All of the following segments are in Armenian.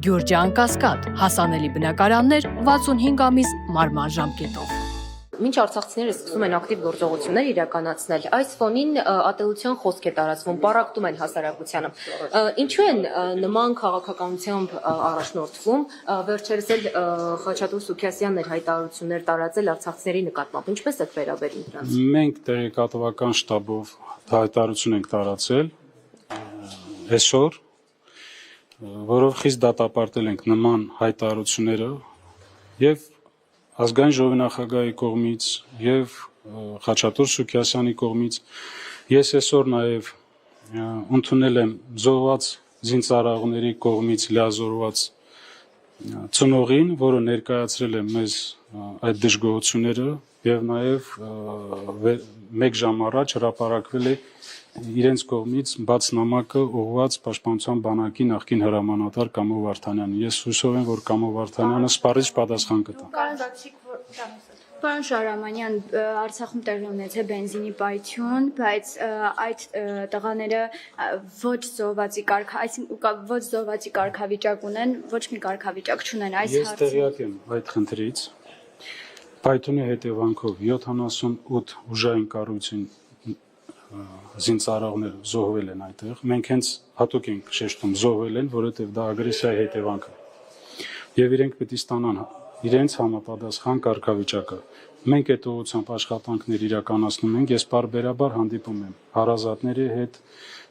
Գյուրջան Կասկադ, հասանելի բնակարաններ 65 ամիս մարման ժամկետով։ Մինչ արցախցիները սկսում են ակտիվ գործողություններ իրականացնել, այս ֆոնին ատելության խոսք է տարածվում, պառակտում են հասարակությանը։ Ինչու են նման քաղաքականությամբ առաջնորդվում, վերջերս էլ Խաչատուր Սուքիասյանն էր հայտարարություններ տարածել արցախցիների նկատմամբ, ինչպես եք վերաբերում դրանց։ Մենք տեղեկատվական շտաբով հայտարարություն ենք տարածել այսօր, որով խիստ դատապարտել ենք նման հայտարարությունները եւ Ազգային ժողովի նախագահի կողմից եւ Խաչատուր Սուքիասյանի կողմից ես այսօր նաեւ ընդունել եմ զոհված զինծառայողների կողմից լիազորված ծնողին, որը ներկայացրել է մեզ այդ դժգոհությունները եւ նաեւ մեկ ժամ առաջ հրապարակվել է իրենց կողմից բաց նամակը ուղղված Պաշտպանության բանակի նախկին հրամանատար Կամո Վարդանյանին։ Ես հուսով եմ, որ Կամո Վարդանյանը սպառիչ պատասխան կտա։ Պարոն Շահրամանյան, Արցախում տեղի ունեցել բենզինի պայթյուն, բայց այդ տղաները ոչ զոհվածի կարգավիճակ ունեն, ոչ մի կարգավիճակ չունեն այս հարցը։ Ես տեղյակ եմ այդ խնդրից։ Պայթյունի հետևանքով 78 ուժային կառույցին զինծառայողներ զոհվել են այդտեղ։ Մենք հենց հատուկ ենք շեշտում զոհվել են, որովհետև դա ագրեսիայի հետևանք է։ Եվ իրենք պետք է ստանան իրենց համապատասխան կարգավիճակը։ Մենք այդ ուղղությամբ աշխատանքներ իրականացնում ենք, ես պարբերաբար հանդիպում եմ հարազատների հետ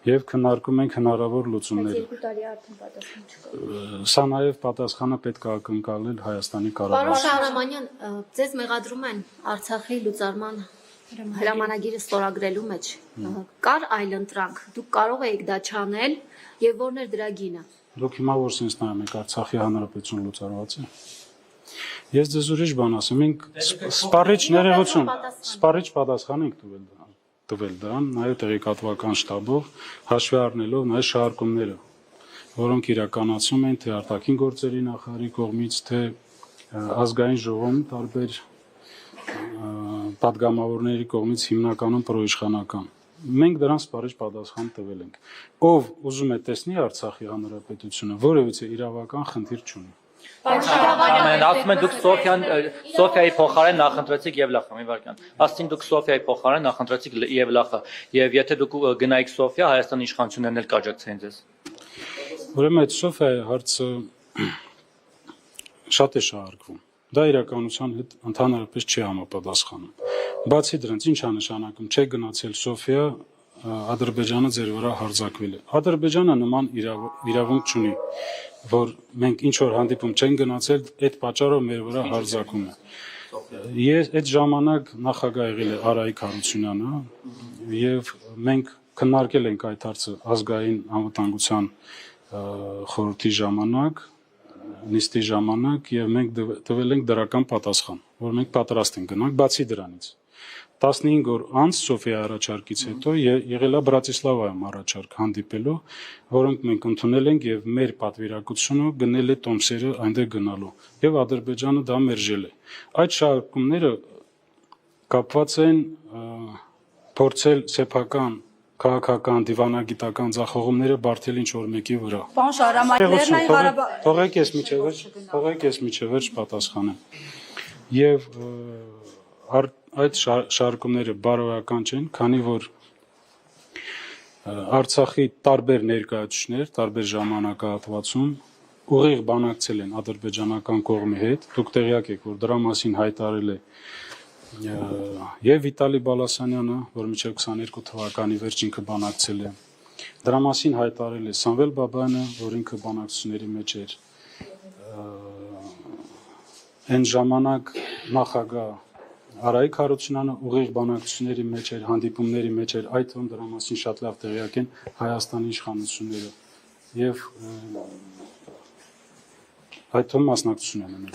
եւ քննարկում ենք հնարավոր լուծումները։ 2 տարի արդեն պատասխան չկա։ Սա նաեւ պատասխանը պետք է ակնկալել Հայաստանի կառավարությանը։ Պարոն Շահրամանյան, ձեզ մեղադրում են Արցախի լուծարման հրամանագիրը ստորագրելու մեջ, կար այլ ընտրանք, դուք կարող եք դա չանել եւ որն էր դրա գինը։ Դուք հիմա որ sense նայում եք Արցախի հանրապետություն լուծարված է։ Ես ձեզ ուրիշ բան ասեմ, մենք սպառիչ պատասխան ենք տվել դրան, նաեւ տեղեկատվական շտաբով հաշվի առնելով նաեւ շահարկումները, որոնք իրականացում են թե արտաքին գործերի նախարարի կողմից, թե ազգային ժողովում տարբեր պատգամավորների կողմից հիմնականում պրոիշխանական։ Մենք դրան սպառիչ պատասխան տվել ենք։ Ով ուզում է տեսնի Արցախի հանրապետությունը, որևիցե իրավական խնդիր չունի։ Ասում են դուք Սոֆիայի փոխարեն նախընտրեցիք Եվլախը, մի վարքյան։ Ասեցին դուք Սոֆիայի փոխարեն նախընտրեցիք Եվլախը, եւ եթե դուք գնայիք Սոֆիա, Հայաստանի իշխանություններն էլ կաջակցեին ձեզ։ Ուրեմն այդ Սոֆիայի հարցը շատ է շահարկվում։ Դա իրականության հետ ընդհանրապես չի համապատասխանում։ Բացի դրանից ինչ է նշանակում, չէ գնացել Սոֆիա, Ադրբեջանը ձեր վրա հարձակվել է։ Ադրբեջանը նման իրավունք չունի, որ մենք ինչ որ հանդիպում չեն գնացել, այդ պատճառով մեր վրա հարձակում է։ Ես այդ ժամանակ նախագահ եղել է Արայիկ Հարությունյանը եւ մենք քննարկել ենք այդ հարցը ազգային անվտանգության խորհրդի ժամանակ, նիստի ժամանակ եւ մենք տվել ենք դրական պատասխան, որ մենք պատրաստ ենք գնանք, բացի դրանից 15 օր անց Սոֆիա առաջարկից հետո եղել է Բրատիսլավայում առաջարկ հանդիպելու, որոնք մենք ընդունել ենք եւ մեր պատվիրակությունը գնել է տոմսերը այնտեղ գնալու եւ Ադրբեջանը դա մերժել է։ Այդ շահարկումները կապված են փորձել սեփական քաղաքական դիվանագիտական ձախողումները բարթել ինչ որ մեկի վրա։ Պարոն Շահրամանյան, թողեք ես միջևերջ պատասխանեմ։ Եվ այդ շարժումները բարոյական չեն, քանի որ Արցախի տարբեր ներկայացուցիչներ, տարբեր ժամանակահատվածում ուղիղ բանակցել են ադրբեջանական կողմի հետ։ Դուք տեղյակ եք, որ դրա մասին հայտարարել է եւ Վիտալի Բալասանյանը, որ մինչեւ 22 թվականի վերջ ինքը բանակցել է։ Դրա մասին հայտարարել է Սամվել Բաբայանը, որ ինքը բանակցությունների մեջ էր։ Այն ժամանակ նախագահ Արայիկ Հարությունյանը ուղիղ բանակցությունների մեջ էր, հանդիպումների մեջ էր, այդ թվում դրա մասին շատ լավ տեղյակ են Հայաստանի իշխանությունները եւ այդ թվում մասնակցություն են ունեցել։